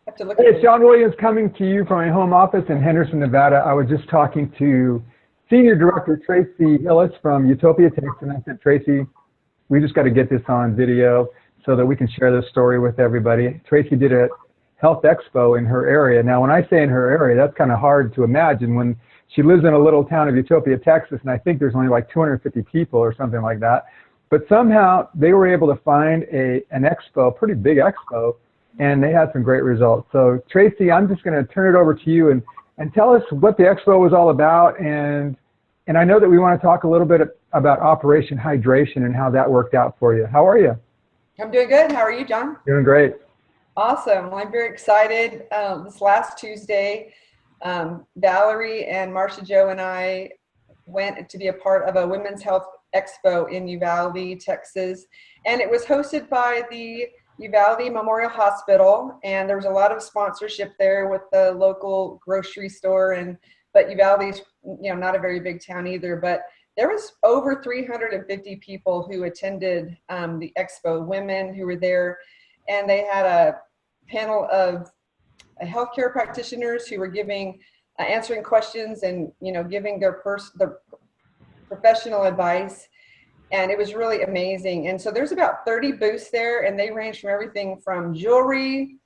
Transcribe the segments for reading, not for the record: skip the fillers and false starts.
have to look Hey, at it's John Williams coming to you from my home office in Henderson, Nevada. I was just talking to Senior Director Tracy Hillis from Utopia Takes, and I said, Tracy, we just got to get this on video so that we can share this story with everybody. Tracy did a health expo in her area. Now, when I say in her area, that's kind of hard to imagine when she lives in a little town of Utopia, Texas, and I think there's only like 250 people or something like that. But somehow they were able to find an expo, a pretty big expo, and they had some great results. So Tracy, I'm just going to turn it over to you and tell us what the expo was all about. And I know that we want to talk a little bit about Operation Hydration and how that worked out for you. How are you? I'm doing good. How are you, John? Doing great. Awesome. Well, I'm very excited. This last Tuesday, Valerie and Marcia Joe and I went to be a part of a Women's Health Expo in Uvalde, Texas. And it was hosted by the Uvalde Memorial Hospital. And there was a lot of sponsorship there with the local grocery store. But Uvalde's, not a very big town either. But there was over 350 people who attended the expo, women who were there. And they had a panel of healthcare practitioners who were answering questions and, giving their professional advice. And it was really amazing. And so there's about 30 booths there, and they range from everything from jewelry,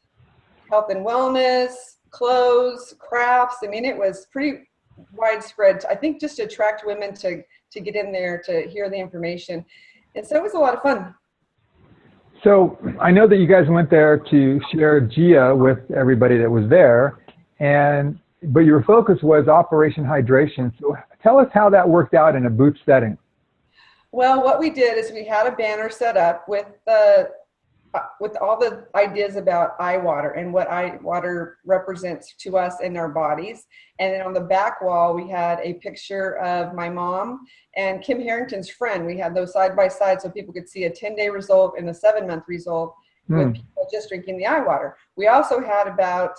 health and wellness, clothes, crafts. I mean, it was pretty widespread, I think, just to attract women to get in there to hear the information. And so it was a lot of fun. So I know that you guys went there to share GIA with everybody that was there, but your focus was Operation Hydration. So tell us how that worked out in a booth setting. Well, what we did is we had a banner set up with all the ideas about eye water and what eye water represents to us in our bodies. And then on the back wall, we had a picture of my mom and Kim Harrington's friend. We had those side by side so people could see a 10-day result and a 7-month result with people just drinking the eye water. We also had about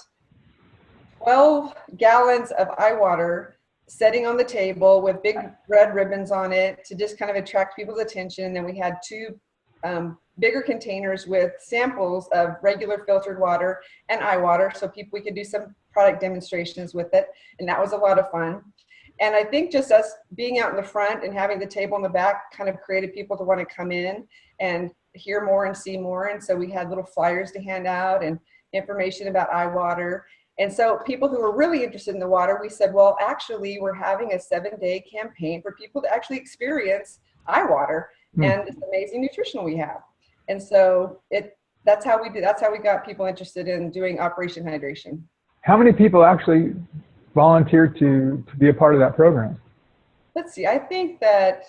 12 gallons of eye water setting on the table with big red ribbons on it to just kind of attract people's attention. And then we had 2 bigger containers with samples of regular filtered water and eye water, so we could do some product demonstrations with it, and that was a lot of fun. And I think just us being out in the front and having the table in the back kind of created people to want to come in and hear more and see more. And so we had little flyers to hand out and information about eye water. And so people who were really interested in the water, we said, well, actually, we're having a 7-day campaign for people to actually experience eye water and this amazing nutrition we have. And so that's how we did. That's how we got people interested in doing Operation Hydration. How many people actually volunteered to be a part of that program? Let's see. I think that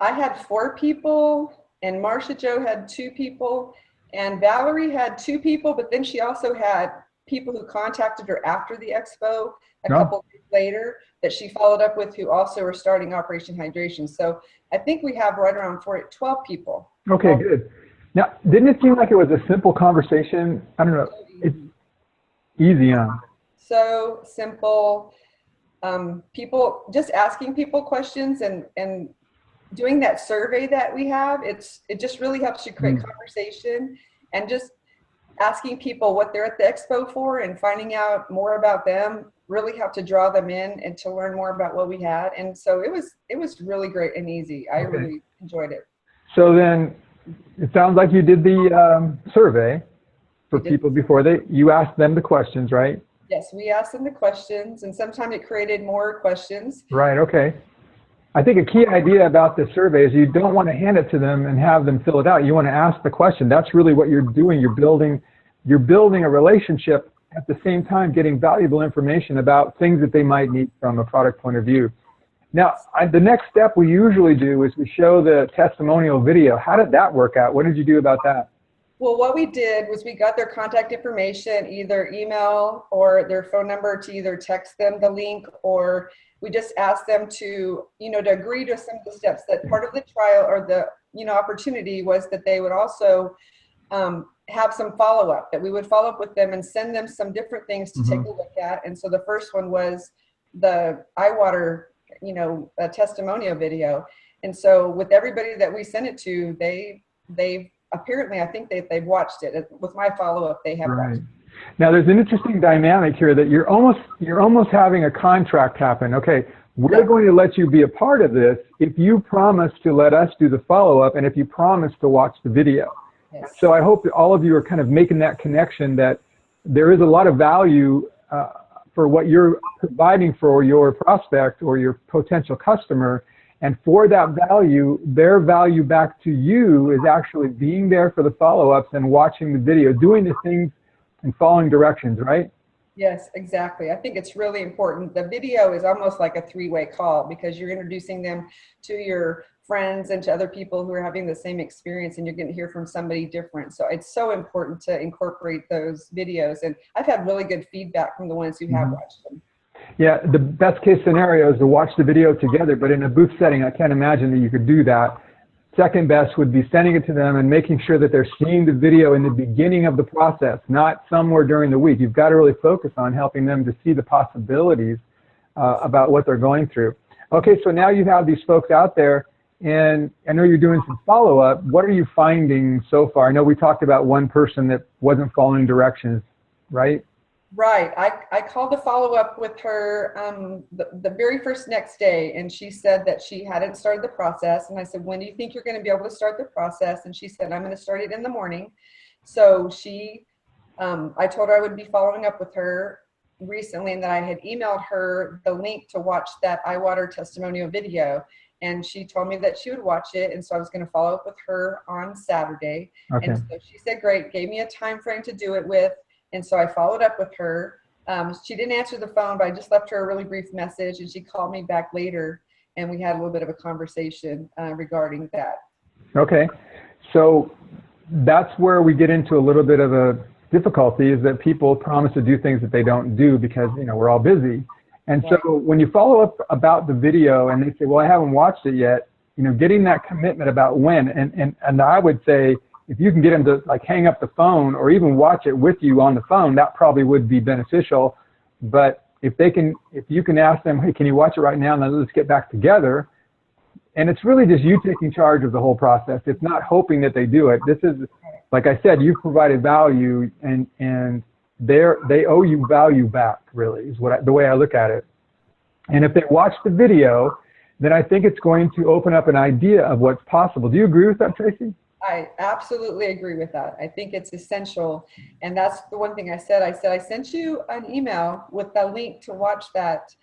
I had 4 people, and Marcia Joe had 2 people, and Valerie had 2 people, but then she also had people who contacted her after the expo a couple of days later that she followed up with, who also are starting Operation Hydration. So I think we have right around 12 people. Okay, good. Now, didn't it seem like it was a simple conversation? I don't know. It's easy, huh? So simple. People just asking people questions and doing that survey that we have. It just really helps you create conversation, and just asking people what they're at the expo for and finding out more about them really helped to draw them in and to learn more about what we had. And so it was really great and easy. I really enjoyed it. So then it sounds like you did the survey for people before you asked them the questions, right? Yes, we asked them the questions, and sometimes it created more questions. Right, okay. I think a key idea about this survey is you don't want to hand it to them and have them fill it out. You want to ask the question. That's really what you're doing. You're building a relationship, at the same time getting valuable information about things that they might need from a product point of view. Now, the next step we usually do is we show the testimonial video. How did that work out? What did you do about that? Well, what we did was we got their contact information, either email or their phone number, to either text them the link, or we just asked them to, to agree to some of the steps. That part of the trial or the, opportunity was that they would also have some follow-up, that we would follow up with them and send them some different things to take a look at. And so the first one was the eye water, a testimonial video. And so with everybody that we sent it to, they've apparently, I think they've watched it. With my follow-up, they have watched it. Now, there's an interesting dynamic here that you're almost having a contract happen. Okay, we're going to let you be a part of this if you promise to let us do the follow-up and if you promise to watch the video. Yes. So I hope that all of you are kind of making that connection that there is a lot of value for what you're providing for your prospect or your potential customer. And for that value, their value back to you is actually being there for the follow-ups and watching the video, doing the things and following directions, right? Yes, exactly. I think it's really important. The video is almost like a three-way call because you're introducing them to your friends and to other people who are having the same experience, and you're going to hear from somebody different. So it's so important to incorporate those videos. And I've had really good feedback from the ones who have watched them. Yeah, the best case scenario is to watch the video together, but in a booth setting, I can't imagine that you could do that. Second best would be sending it to them and making sure that they're seeing the video in the beginning of the process, not somewhere during the week. You've got to really focus on helping them to see the possibilities about what they're going through. Okay, so now you have these folks out there, and I know you're doing some follow-up. What are you finding so far? I know we talked about one person that wasn't following directions, right? Right. I called to follow up with her the very first next day, and she said that she hadn't started the process. And I said, when do you think you're going to be able to start the process? And she said, I'm going to start it in the morning. So I told her I would be following up with her recently and that I had emailed her the link to watch that iWater testimonial video. And she told me that she would watch it. And so I was going to follow up with her on Saturday. Okay. And so she said, great, gave me a time frame to do it with. And so I followed up with her. She didn't answer the phone, but I just left her a really brief message, and she called me back later, and we had a little bit of a conversation regarding that. Okay, so that's where we get into a little bit of a difficulty, is that people promise to do things that they don't do because, you know, we're all busy. And so when you follow up about the video and they say, well, I haven't watched it yet, you know, getting that commitment about when, and I would say, if you can get them to like hang up the phone or even watch it with you on the phone, that probably would be beneficial. But if you can ask them, hey, can you watch it right now? And then let's get back together. And it's really just you taking charge of the whole process. It's not hoping that they do it. This is, like I said, you've provided value, and they owe you value back, really, is the way I look at it. And if they watch the video, then I think it's going to open up an idea of what's possible. Do you agree with that, Tracy? I absolutely agree with that. I think it's essential. And that's the one thing I said. I sent you an email with the link to watch that.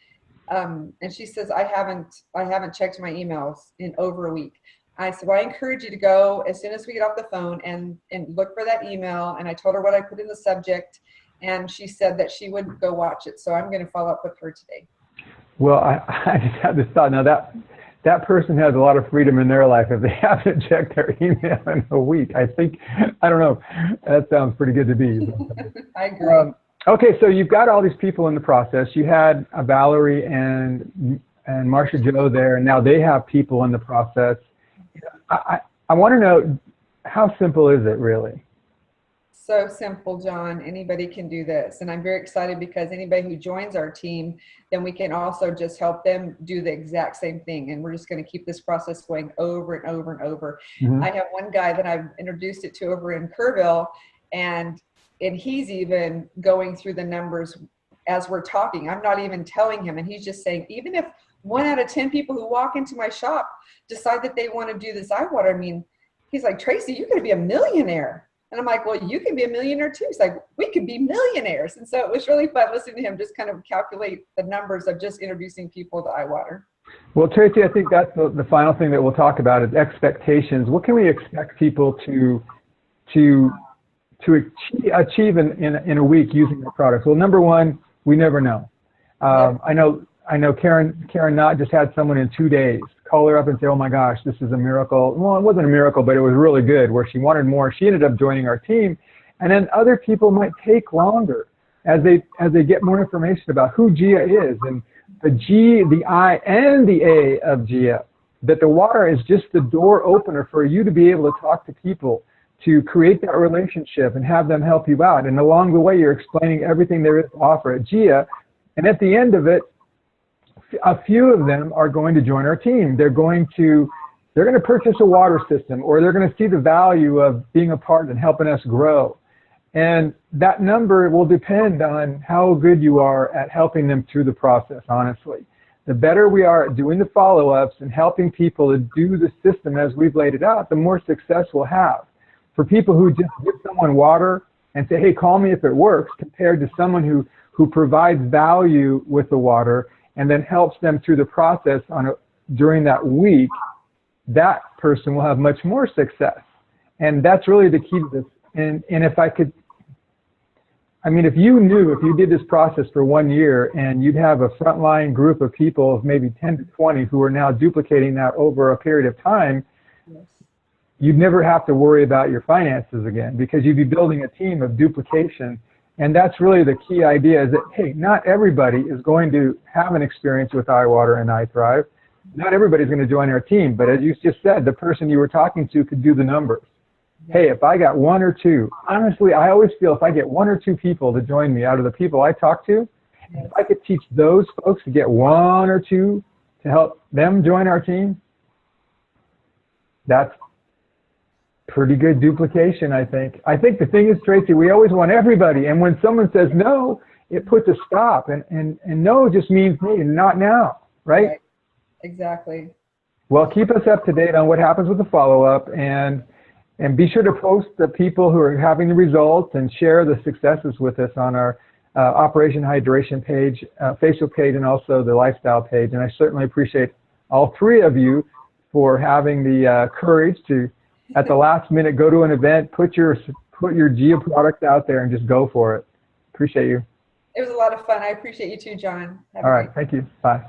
And she says, I haven't checked my emails in over a week. I said, well, I encourage you to go as soon as we get off the phone and look for that email. And I told her what I put in the subject, and she said that she would go watch it. So I'm going to follow up with her today. Well, I just had this thought. Now that person has a lot of freedom in their life if they haven't checked their email in a week. I don't know. That sounds pretty good to me. I agree. Okay, so you've got all these people in the process. You had Valerie and Marcia Joe there, and now they have people in the process. I want to know, how simple is it really? So simple, John. Anybody can do this. And I'm very excited because anybody who joins our team, then we can also just help them do the exact same thing. And we're just going to keep this process going over and over and over. Mm-hmm. I have one guy that I've introduced it to over in Kerrville, and he's even going through the numbers as we're talking. I'm not even telling him. And he's just saying, even if 1 out of 10 people who walk into my shop decide that they want to do this iWater, I mean, he's like, Tracy, you're going to be a millionaire. And I'm like, well, you can be a millionaire too. He's like, we can be millionaires. And so it was really fun listening to him just kind of calculate the numbers of just introducing people to iWater. Well, Tracy, I think that's the final thing that we'll talk about is expectations. What can we expect people to achieve in a week using the products? Well, number one, we never know. I know Karen Knott just had someone in 2 days call her up and say, oh my gosh, this is a miracle. Well, it wasn't a miracle, but it was really good, where she wanted more. She ended up joining our team. And then other people might take longer as they get more information about who GIA is, and the G, the I, and the A of GIA. That the water is just the door opener for you to be able to talk to people, to create that relationship and have them help you out. And along the way, you're explaining everything there is to offer at GIA. And at the end of it, a few of them are going to join our team. They're going to purchase a water system, or they're going to see the value of being a part and helping us grow. And that number will depend on how good you are at helping them through the process, honestly. The better we are at doing the follow-ups and helping people to do the system as we've laid it out, the more success we'll have. For people who just give someone water and say, hey, call me if it works, compared to someone who provides value with the water and then helps them through the process during that week, that person will have much more success. And that's really the key to this. And if I could, I mean, if you did this process for 1 year and you'd have a frontline group of people of maybe 10 to 20 who are now duplicating that over a period of time, Yes. you'd never have to worry about your finances again, because you'd be building a team of duplication. And that's really the key idea, is that, hey, not everybody is going to have an experience with iWater and iThrive. Not everybody's going to join our team, but as you just said, the person you were talking to could do the numbers. Hey, if I got 1 or 2, honestly, I always feel if I get 1 or 2 people to join me out of the people I talk to, if I could teach those folks to get 1 or 2 to help them join our team, that's pretty good duplication, I think. I think the thing is, Tracy, we always want everybody, and when someone says no, it puts a stop, and no just means, hey, not now, right? Exactly. Well, keep us up to date on what happens with the follow-up, and be sure to post the people who are having the results and share the successes with us on our Operation Hydration page, Facebook page, and also the lifestyle page. And I certainly appreciate all 3 of you for having the courage to, at the last minute, go to an event, put your GIA product out there and just go for it. Appreciate you. It was a lot of fun. I appreciate you too, John. All right. Thank you. Bye.